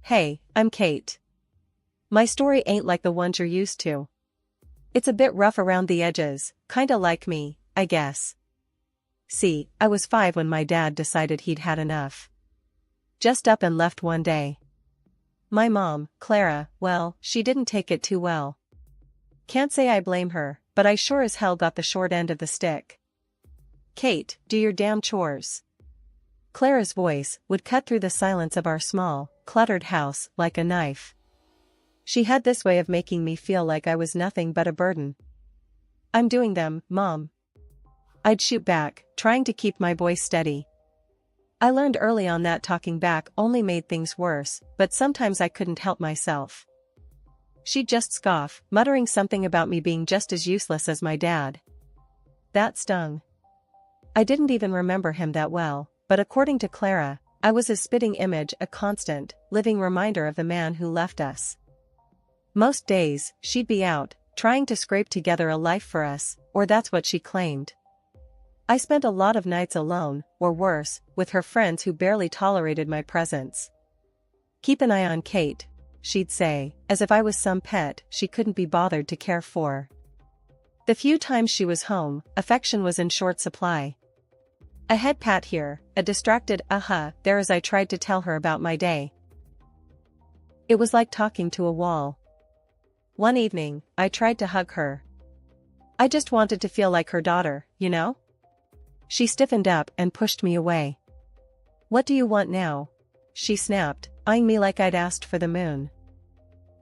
Hey, I'm Kate. My story ain't like the ones you're used to. It's a bit rough around the edges, kinda like me, I guess. See, I was 5 when my dad decided he'd had enough. Just up and left one day. My mom, Clara, well, she didn't take it too well. Can't say I blame her, but I sure as hell got the short end of the stick. Kate, do your damn chores. Clara's voice would cut through the silence of our small, cluttered house like a knife. She had this way of making me feel like I was nothing but a burden. I'm doing them, Mom. I'd shoot back, trying to keep my voice steady. I learned early on that talking back only made things worse, but sometimes I couldn't help myself. She'd just scoff, muttering something about me being just as useless as my dad. That stung. I didn't even remember him that well, but according to Clara, I was his spitting image, a constant, living reminder of the man who left us. Most days, she'd be out, trying to scrape together a life for us, or that's what she claimed. I spent a lot of nights alone, or worse, with her friends who barely tolerated my presence. Keep an eye on Kate, she'd say, as if I was some pet she couldn't be bothered to care for. The few times she was home, affection was in short supply. A head pat here, a distracted there as I tried to tell her about my day. It was like talking to a wall. One evening, I tried to hug her. I just wanted to feel like her daughter, you know? She stiffened up and pushed me away. What do you want now? She snapped, eyeing me like I'd asked for the moon.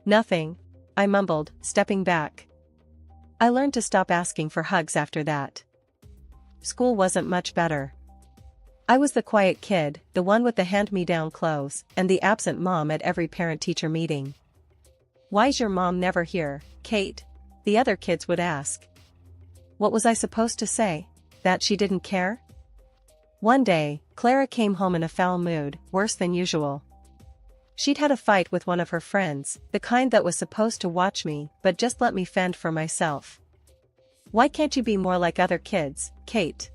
Nothing, I mumbled, stepping back. I learned to stop asking for hugs after that. School wasn't much better. I was the quiet kid, the one with the hand-me-down clothes, and the absent mom at every parent-teacher meeting. Why's your mom never here, Kate? The other kids would ask. What was I supposed to say? That she didn't care? One day, Clara came home in a foul mood, worse than usual. She'd had a fight with one of her friends, the kind that was supposed to watch me but just let me fend for myself. Why can't you be more like other kids, Kate?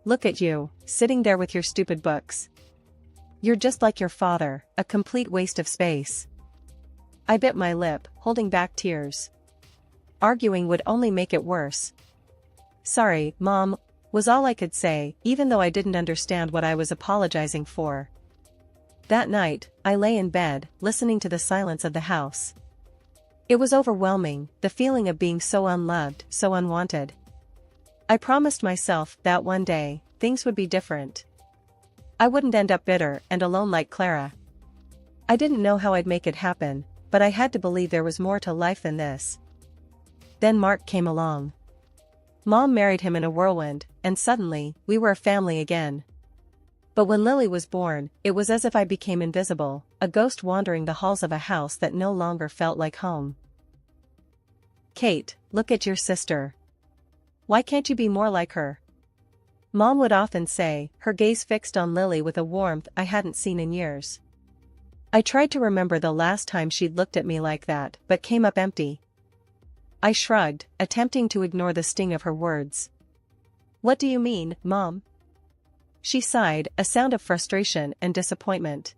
Look at you, sitting there with your stupid books. You're just like your father, a complete waste of space. I bit my lip, holding back tears. Arguing would only make it worse. Sorry, Mom, was all I could say, even though I didn't understand what I was apologizing for. That night, I lay in bed, listening to the silence of the house. It was overwhelming, the feeling of being so unloved, so unwanted. I promised myself that one day, things would be different. I wouldn't end up bitter and alone like Clara. I didn't know how I'd make it happen, but I had to believe there was more to life than this. Then Mark came along. Mom married him in a whirlwind, and suddenly, we were a family again. But when Lily was born, it was as if I became invisible, a ghost wandering the halls of a house that no longer felt like home. Kate, look at your sister. Why can't you be more like her? Mom would often say, her gaze fixed on Lily with a warmth I hadn't seen in years. I tried to remember the last time she'd looked at me like that, but came up empty. I shrugged, attempting to ignore the sting of her words. What do you mean, Mom? She sighed, a sound of frustration and disappointment.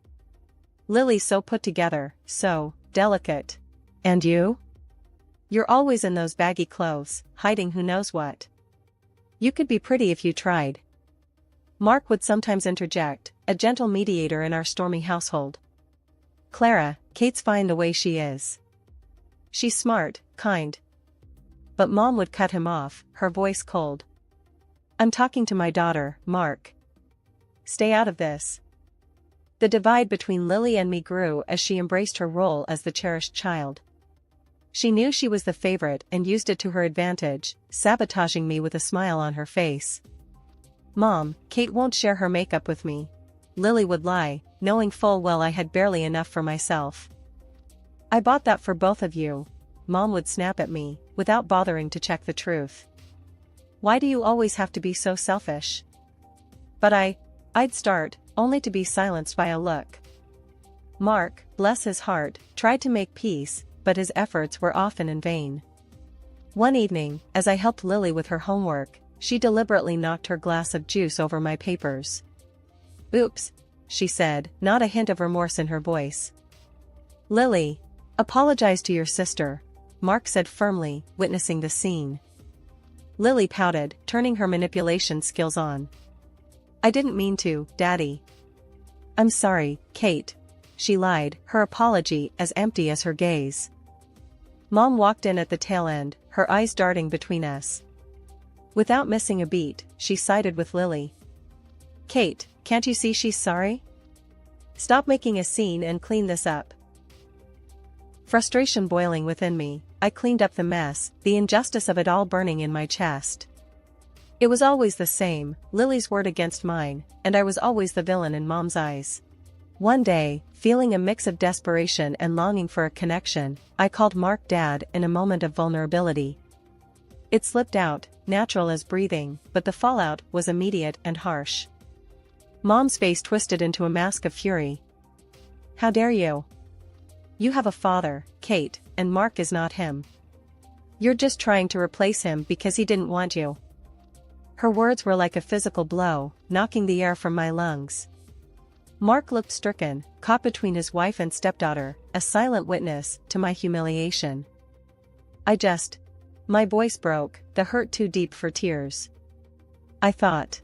Lily's so put together, so delicate. And you? You're always in those baggy clothes, hiding who knows what. You could be pretty if you tried. Mark would sometimes interject, a gentle mediator in our stormy household. Clara, Kate's fine the way she is. She's smart, kind. But Mom would cut him off, her voice cold. I'm talking to my daughter, Mark. Stay out of this. The divide between Lily and me grew as she embraced her role as the cherished child. She knew she was the favorite and used it to her advantage, sabotaging me with a smile on her face. Mom, Kate won't share her makeup with me. Lily would lie, knowing full well I had barely enough for myself. I bought that for both of you, Mom would snap at me, without bothering to check the truth. Why do you always have to be so selfish? But I'd start, only to be silenced by a look. Mark, bless his heart, tried to make peace, but his efforts were often in vain. One evening, as I helped Lily with her homework, she deliberately knocked her glass of juice over my papers. Oops, she said, not a hint of remorse in her voice. Lily, apologize to your sister, Mark said firmly, witnessing the scene. Lily pouted, turning her manipulation skills on. I didn't mean to, Daddy. I'm sorry, Kate. She lied, her apology as empty as her gaze. Mom walked in at the tail end, her eyes darting between us. Without missing a beat, she sided with Lily. Kate, can't you see she's sorry? Stop making a scene and clean this up. Frustration boiling within me, I cleaned up the mess, the injustice of it all burning in my chest. It was always the same, Lily's word against mine, and I was always the villain in Mom's eyes. One day, feeling a mix of desperation and longing for a connection, I called Mark Dad in a moment of vulnerability. It slipped out, natural as breathing, but the fallout was immediate and harsh. Mom's face twisted into a mask of fury. How dare you? You have a father, Kate, and Mark is not him. You're just trying to replace him because he didn't want you. Her words were like a physical blow, knocking the air from my lungs. Mark looked stricken, caught between his wife and stepdaughter, a silent witness to my humiliation. My voice broke, the hurt too deep for tears. I thought.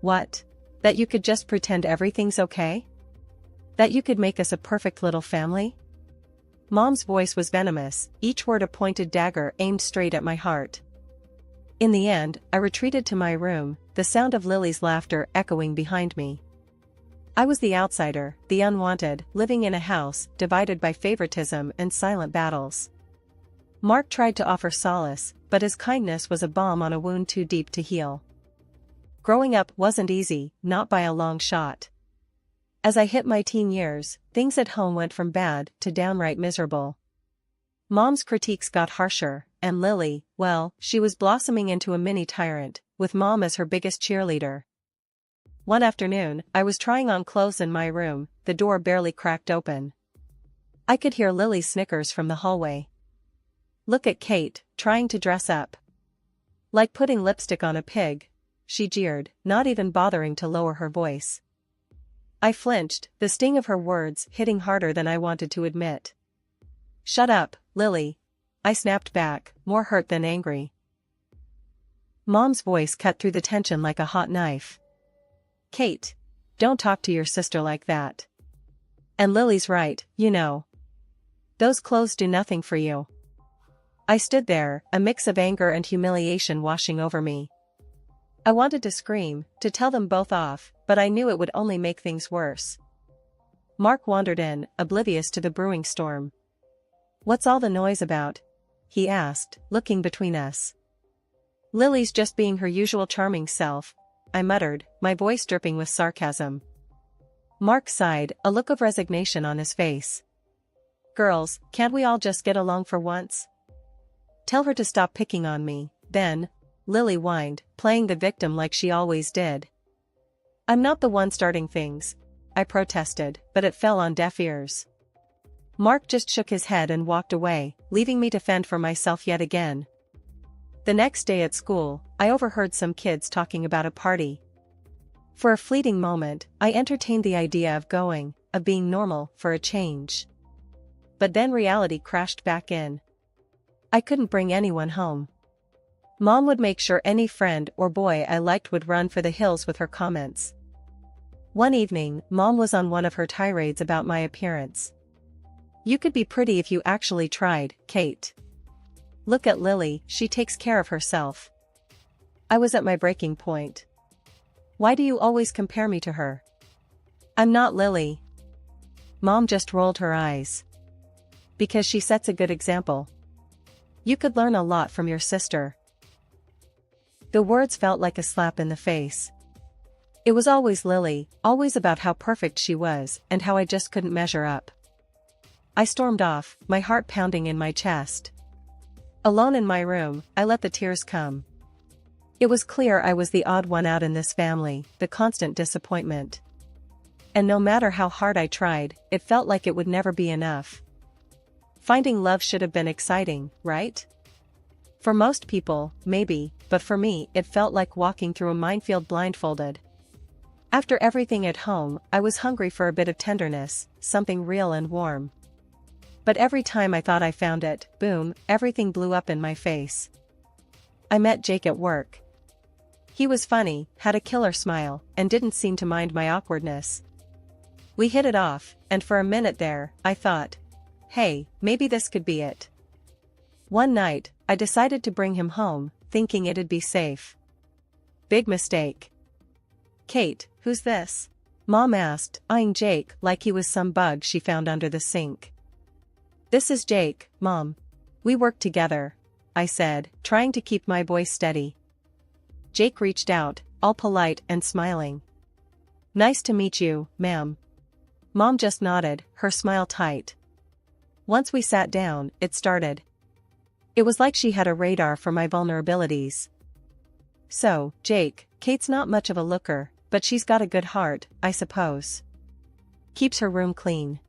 What? That you could just pretend everything's okay? That you could make us a perfect little family? Mom's voice was venomous, each word a pointed dagger aimed straight at my heart. In the end, I retreated to my room, the sound of Lily's laughter echoing behind me. I was the outsider, the unwanted, living in a house divided by favoritism and silent battles. Mark tried to offer solace, but his kindness was a balm on a wound too deep to heal. Growing up wasn't easy, not by a long shot. As I hit my teen years, things at home went from bad to downright miserable. Mom's critiques got harsher, and Lily, well, she was blossoming into a mini tyrant, with Mom as her biggest cheerleader. One afternoon, I was trying on clothes in my room, the door barely cracked open. I could hear Lily's snickers from the hallway. Look at Kate, trying to dress up. Like putting lipstick on a pig, she jeered, not even bothering to lower her voice. I flinched, the sting of her words hitting harder than I wanted to admit. Shut up, Lily. I snapped back, more hurt than angry. Mom's voice cut through the tension like a hot knife. Kate, don't talk to your sister like that. And Lily's right, you know. Those clothes do nothing for you. I stood there, a mix of anger and humiliation washing over me. I wanted to scream, to tell them both off, but I knew it would only make things worse. Mark wandered in, oblivious to the brewing storm. What's all the noise about? He asked, looking between us. Lily's just being her usual charming self, I muttered, my voice dripping with sarcasm. Mark sighed, a look of resignation on his face. Girls, can't we all just get along for once? Tell her to stop picking on me, then, Lily whined, playing the victim like she always did. I'm not the one starting things, I protested, but it fell on deaf ears. Mark just shook his head and walked away, leaving me to fend for myself yet again. The next day at school, I overheard some kids talking about a party. For a fleeting moment, I entertained the idea of going, of being normal, for a change. But then reality crashed back in. I couldn't bring anyone home. Mom would make sure any friend or boy I liked would run for the hills with her comments. One evening, Mom was on one of her tirades about my appearance. You could be pretty if you actually tried, Kate. Look at Lily, she takes care of herself. I was at my breaking point. Why do you always compare me to her? I'm not Lily. Mom just rolled her eyes. Because she sets a good example. You could learn a lot from your sister. The words felt like a slap in the face. It was always Lily, always about how perfect she was and how I just couldn't measure up. I stormed off, my heart pounding in my chest. Alone in my room, I let the tears come. It was clear I was the odd one out in this family, the constant disappointment. And no matter how hard I tried, it felt like it would never be enough. Finding love should have been exciting, right? For most people, maybe, but for me, it felt like walking through a minefield blindfolded. After everything at home, I was hungry for a bit of tenderness, something real and warm. But every time I thought I found it, boom, everything blew up in my face. I met Jake at work. He was funny, had a killer smile, and didn't seem to mind my awkwardness. We hit it off, and for a minute there, I thought, hey, maybe this could be it. One night, I decided to bring him home, thinking it'd be safe. Big mistake. Kate, who's this? Mom asked, eyeing Jake like he was some bug she found under the sink. This is Jake, Mom. We work together, I said, trying to keep my voice steady. Jake reached out, all polite and smiling. Nice to meet you, ma'am. Mom just nodded, her smile tight. Once we sat down, it started. It was like she had a radar for my vulnerabilities. So, Jake, Kate's not much of a looker, but she's got a good heart, I suppose. Keeps her room clean.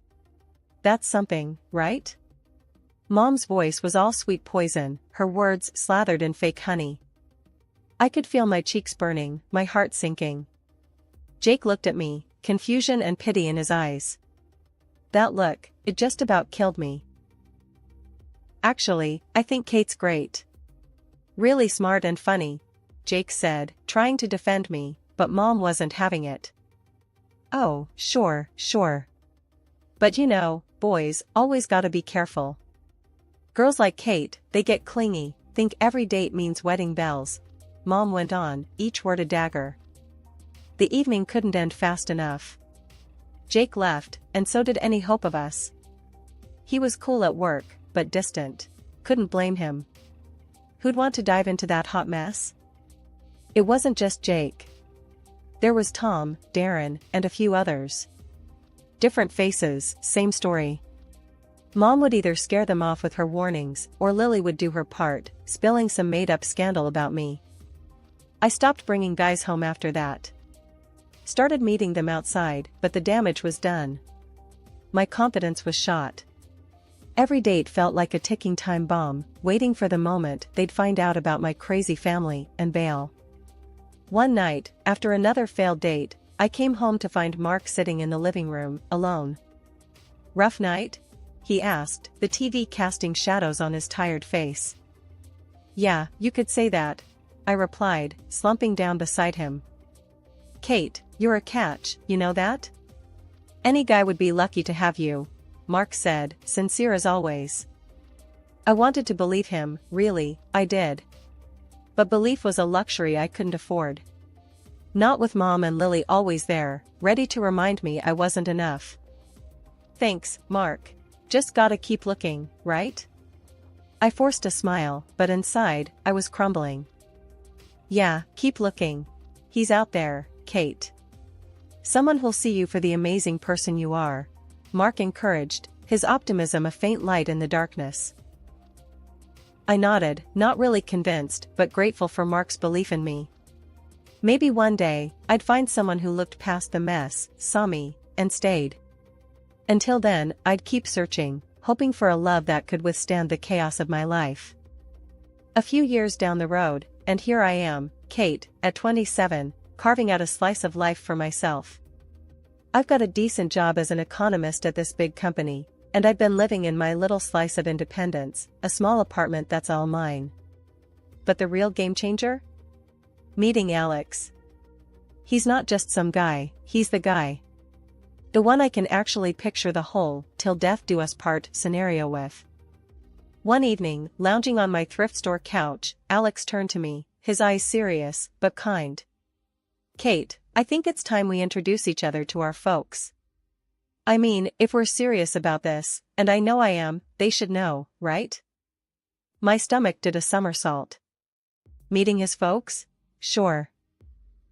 That's something, right? Mom's voice was all sweet poison, her words slathered in fake honey. I could feel my cheeks burning, my heart sinking. Jake looked at me, confusion and pity in his eyes. That look, it just about killed me. Actually, I think Kate's great. Really smart and funny, Jake said, trying to defend me, but Mom wasn't having it. Oh, sure. But you know, boys always gotta be careful. Girls like Kate, they get clingy, think every date means wedding bells. Mom went on, each word a dagger. The evening couldn't end fast enough. Jake left, and so did any hope of us. He was cool at work, but distant. Couldn't blame him. Who'd want to dive into that hot mess? It wasn't just Jake. There was Tom, Darren, and a few others. Different faces, same story. Mom would either scare them off with her warnings, or Lily would do her part, spilling some made-up scandal about me. I stopped bringing guys home after that. Started meeting them outside, but the damage was done. My confidence was shot. Every date felt like a ticking time bomb, waiting for the moment they'd find out about my crazy family and bail. One night, after another failed date, I came home to find Mark sitting in the living room, alone. Rough night? He asked, the TV casting shadows on his tired face. Yeah, you could say that, I replied, slumping down beside him. Kate, you're a catch, you know that? Any guy would be lucky to have you, Mark said, sincere as always. I wanted to believe him, really, I did. But belief was a luxury I couldn't afford. Not with Mom and Lily always there, ready to remind me I wasn't enough. Thanks, Mark. Just gotta keep looking, right? I forced a smile, but inside, I was crumbling. Yeah, keep looking. He's out there, Kate. Someone who'll see you for the amazing person you are, Mark encouraged, his optimism a faint light in the darkness. I nodded, not really convinced, but grateful for Mark's belief in me. Maybe one day, I'd find someone who looked past the mess, saw me, and stayed. Until then, I'd keep searching, hoping for a love that could withstand the chaos of my life. A few years down the road, and here I am, Kate, at 27, carving out a slice of life for myself. I've got a decent job as an economist at this big company, and I've been living in my little slice of independence, a small apartment that's all mine. But the real game changer? Meeting Alex. He's not just some guy, he's the guy. The one I can actually picture the whole "till death do us part" scenario with. One evening, lounging on my thrift store couch, Alex turned to me, his eyes serious, but kind. Kate, I think it's time we introduce each other to our folks. I mean, if we're serious about this, and I know I am, they should know, right? My stomach did a somersault. Meeting his folks? Sure.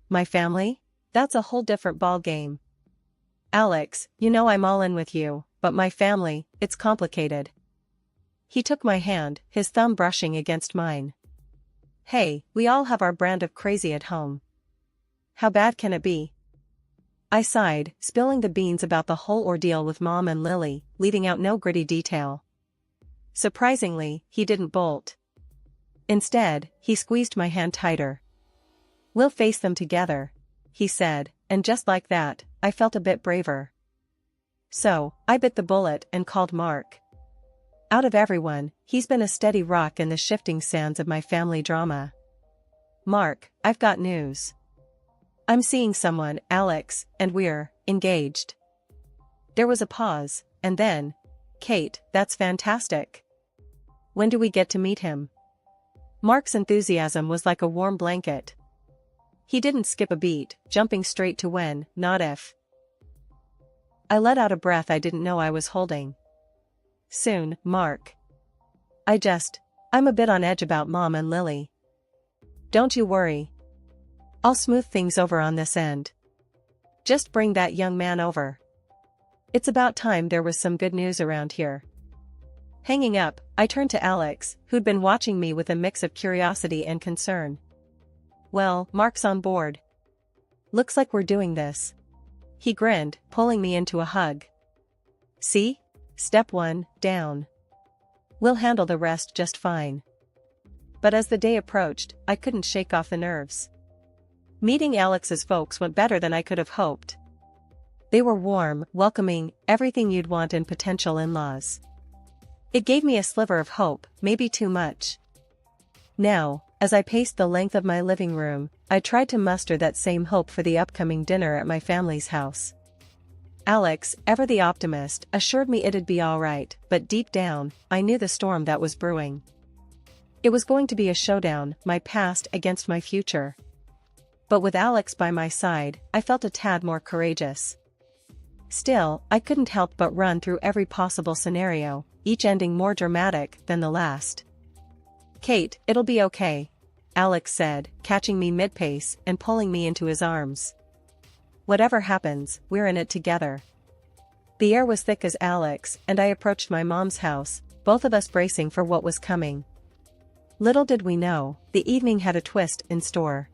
My family? That's a whole different ball game. Alex, you know I'm all in with you, but my family, it's complicated. He took my hand, his thumb brushing against mine. Hey, we all have our brand of crazy at home. How bad can it be? I sighed, spilling the beans about the whole ordeal with Mom and Lily, leaving out no gritty detail. Surprisingly, he didn't bolt. Instead, he squeezed my hand tighter. We'll face them together, he said, and just like that, I felt a bit braver. So, I bit the bullet and called Mark. Out of everyone, he's been a steady rock in the shifting sands of my family drama. Mark, I've got news. I'm seeing someone, Alex, and we're engaged. There was a pause, and then, Kate, that's fantastic. When do we get to meet him? Mark's enthusiasm was like a warm blanket. He didn't skip a beat, jumping straight to when, not if. I let out a breath I didn't know I was holding. Soon, Mark. I'm a bit on edge about Mom and Lily. Don't you worry. I'll smooth things over on this end. Just bring that young man over. It's about time there was some good news around here. Hanging up, I turned to Alex, who'd been watching me with a mix of curiosity and concern. Well, Mark's on board. Looks like we're doing this. He grinned, pulling me into a hug. See? Step 1, down. We'll handle the rest just fine. But as the day approached, I couldn't shake off the nerves. Meeting Alex's folks went better than I could have hoped. They were warm, welcoming, everything you'd want in potential in-laws. It gave me a sliver of hope, maybe too much. Now, as I paced the length of my living room, I tried to muster that same hope for the upcoming dinner at my family's house. Alex, ever the optimist, assured me it'd be all right, but deep down, I knew the storm that was brewing. It was going to be a showdown, my past against my future. But with Alex by my side, I felt a tad more courageous. Still, I couldn't help but run through every possible scenario, each ending more dramatic than the last. Kate, it'll be okay, Alex said, catching me mid-pace and pulling me into his arms. Whatever happens, we're in it together. The air was thick as Alex and I approached my mom's house, both of us bracing for what was coming. Little did we know, the evening had a twist in store.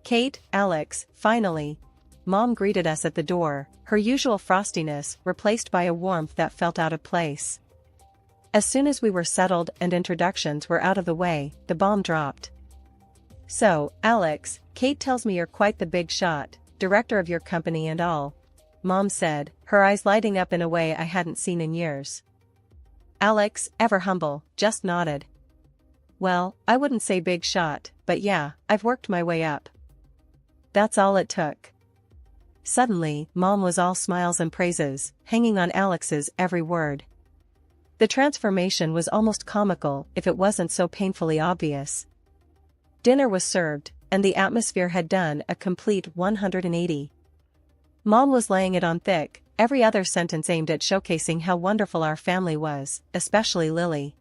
Kate, Alex, finally. Mom greeted us at the door, her usual frostiness replaced by a warmth that felt out of place. As soon as we were settled and introductions were out of the way, the bomb dropped. So, Alex, Kate tells me you're quite the big shot, director of your company and all, Mom said, her eyes lighting up in a way I hadn't seen in years. Alex, ever humble, just nodded. Well, I wouldn't say big shot, but yeah, I've worked my way up. That's all it took. Suddenly, Mom was all smiles and praises, hanging on Alex's every word. The transformation was almost comical if it wasn't so painfully obvious. Dinner was served, and the atmosphere had done a complete 180. Mom was laying it on thick, every other sentence aimed at showcasing how wonderful our family was, especially Lily.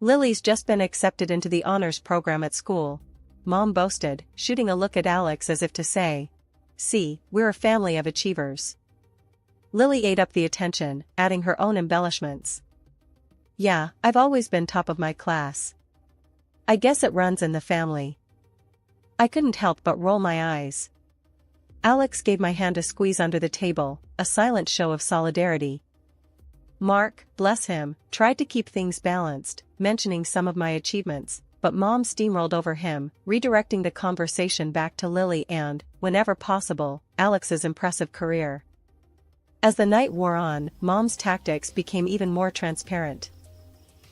Lily's just been accepted into the honors program at school, Mom boasted, shooting a look at Alex as if to say, see, we're a family of achievers. Lily ate up the attention, adding her own embellishments. Yeah, I've always been top of my class. I guess it runs in the family. I couldn't help but roll my eyes. Alex gave my hand a squeeze under the table, a silent show of solidarity. Mark, bless him, tried to keep things balanced, mentioning some of my achievements, but Mom steamrolled over him, redirecting the conversation back to Lily and, whenever possible, Alex's impressive career. As the night wore on, Mom's tactics became even more transparent.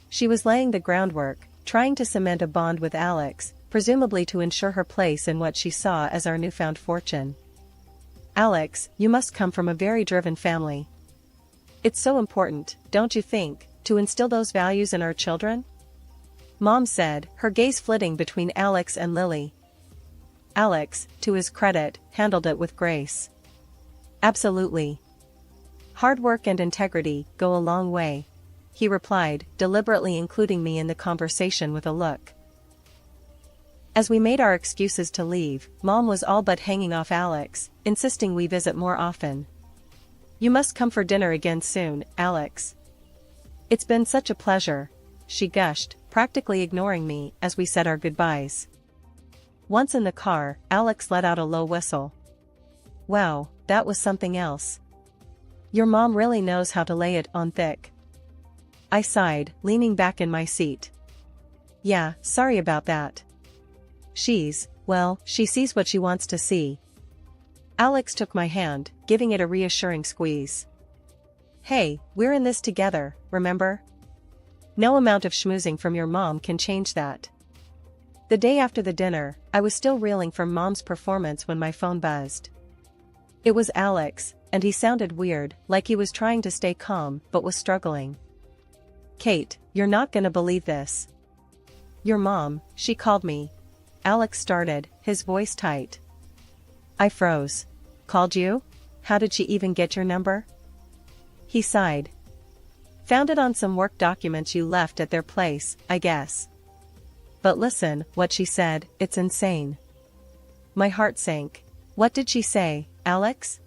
She was laying the groundwork, trying to cement a bond with Alex, presumably to ensure her place in what she saw as our newfound fortune. Alex, you must come from a very driven family. It's so important, don't you think, to instill those values in our children? Mom said, her gaze flitting between Alex and Lily. Alex, to his credit, handled it with grace. Absolutely. Hard work and integrity go a long way, he replied, deliberately including me in the conversation with a look. As we made our excuses to leave, Mom was all but hanging off Alex, insisting we visit more often. You must come for dinner again soon, Alex. It's been such a pleasure, she gushed, practically ignoring me as we said our goodbyes. Once in the car, Alex let out a low whistle. Wow, that was something else. Your mom really knows how to lay it on thick. I sighed, leaning back in my seat. Yeah, sorry about that. She sees what she wants to see. Alex took my hand, giving it a reassuring squeeze. Hey, we're in this together, remember? No amount of schmoozing from your mom can change that. The day after the dinner, I was still reeling from Mom's performance when my phone buzzed. It was Alex, and he sounded weird, like he was trying to stay calm but was struggling. Kate, you're not gonna believe this. Your mom, she called me. Alex started, his voice tight. I froze. Called you? How did she even get your number? He sighed. Found it on some work documents you left at their place, I guess. But listen, what she said, it's insane. My heart sank. What did she say, Alex?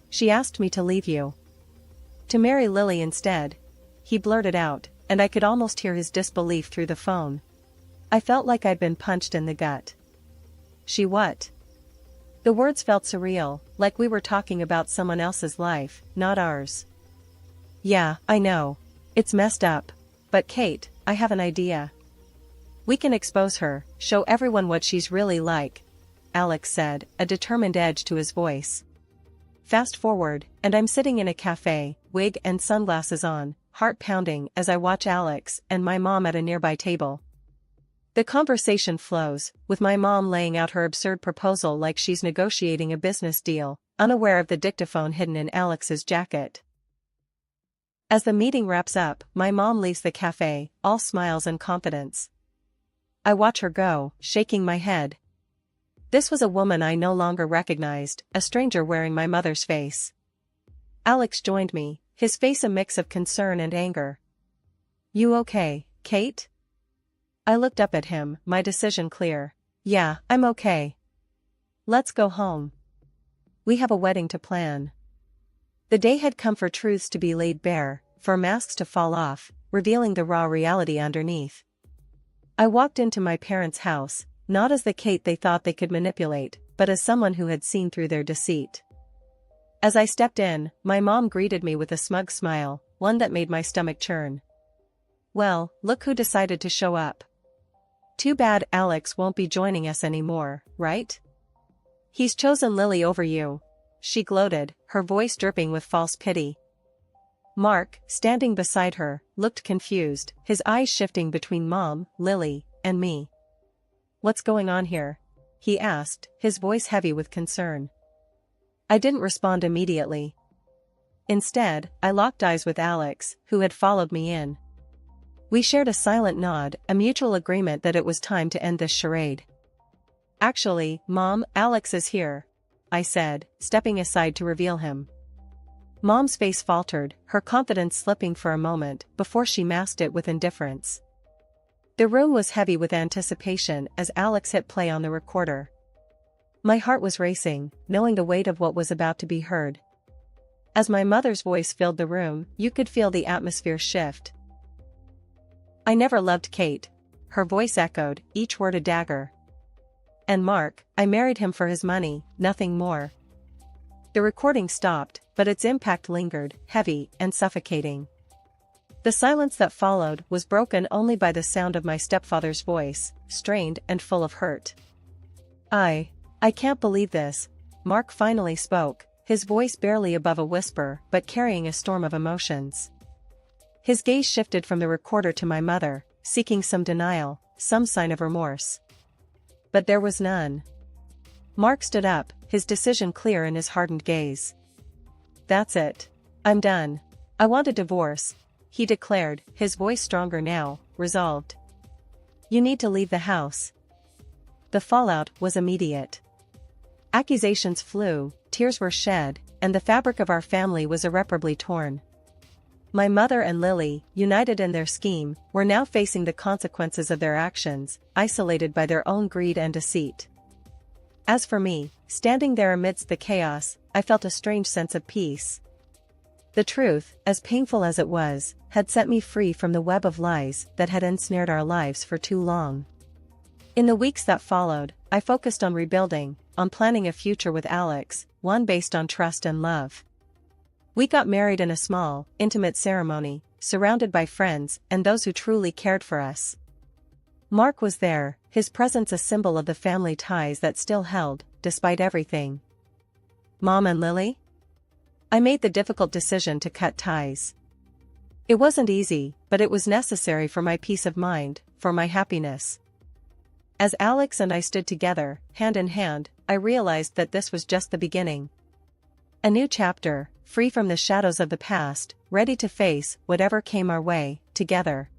She asked me to leave you. To marry Lily instead. He blurted out, and I could almost hear his disbelief through the phone. I felt like I'd been punched in the gut. She what? The words felt surreal, like we were talking about someone else's life, not ours. Yeah, I know. It's messed up. But Kate, I have an idea. We can expose her, show everyone what she's really like, Alex said, a determined edge to his voice. Fast forward, and I'm sitting in a cafe, wig and sunglasses on, heart pounding as I watch Alex and my mom at a nearby table. The conversation flows, with my mom laying out her absurd proposal like she's negotiating a business deal, unaware of the dictaphone hidden in Alex's jacket. As the meeting wraps up, my mom leaves the cafe, all smiles and confidence. I watch her go, shaking my head. This was a woman I no longer recognized, a stranger wearing my mother's face. Alex joined me, his face a mix of concern and anger. You okay, Kate? I looked up at him, my decision clear. Yeah, I'm okay. Let's go home. We have a wedding to plan. The day had come for truths to be laid bare, for masks to fall off, revealing the raw reality underneath. I walked into my parents' house, not as the Kate they thought they could manipulate, but as someone who had seen through their deceit. As I stepped in, my mom greeted me with a smug smile, one that made my stomach churn. Well, look who decided to show up. Too bad Alex won't be joining us anymore, right? He's chosen Lily over you. She gloated, her voice dripping with false pity. Mark, standing beside her, looked confused, his eyes shifting between Mom, Lily, and me. What's going on here? He asked, his voice heavy with concern. I didn't respond immediately. Instead, I locked eyes with Alex, who had followed me in. We shared a silent nod, a mutual agreement that it was time to end this charade. Actually, Mom, Alex is here, I said, stepping aside to reveal him. Mom's face faltered, her confidence slipping for a moment, before she masked it with indifference. The room was heavy with anticipation as Alex hit play on the recorder. My heart was racing, knowing the weight of what was about to be heard. As my mother's voice filled the room, you could feel the atmosphere shift. I never loved Kate. Her voice echoed, each word a dagger. And Mark, I married him for his money, nothing more. The recording stopped, but its impact lingered, heavy and suffocating. The silence that followed was broken only by the sound of my stepfather's voice, strained and full of hurt. I can't believe this, Mark finally spoke, his voice barely above a whisper but carrying a storm of emotions. His gaze shifted from the recorder to my mother, seeking some denial, some sign of remorse. But there was none. Mark stood up, his decision clear in his hardened gaze. That's it. I'm done. I want a divorce, he declared, his voice stronger now, resolved. You need to leave the house. The fallout was immediate. Accusations flew, tears were shed, and the fabric of our family was irreparably torn. My mother and Lily, united in their scheme, were now facing the consequences of their actions, isolated by their own greed and deceit. As for me, standing there amidst the chaos, I felt a strange sense of peace. The truth, as painful as it was, had set me free from the web of lies that had ensnared our lives for too long. In the weeks that followed, I focused on rebuilding, on planning a future with Alex, one based on trust and love. We got married in a small, intimate ceremony, surrounded by friends and those who truly cared for us. Mark was there, his presence a symbol of the family ties that still held, despite everything. Mom and Lily? I made the difficult decision to cut ties. It wasn't easy, but it was necessary for my peace of mind, for my happiness. As Alex and I stood together, hand in hand, I realized that this was just the beginning. A new chapter, free from the shadows of the past, ready to face whatever came our way, together.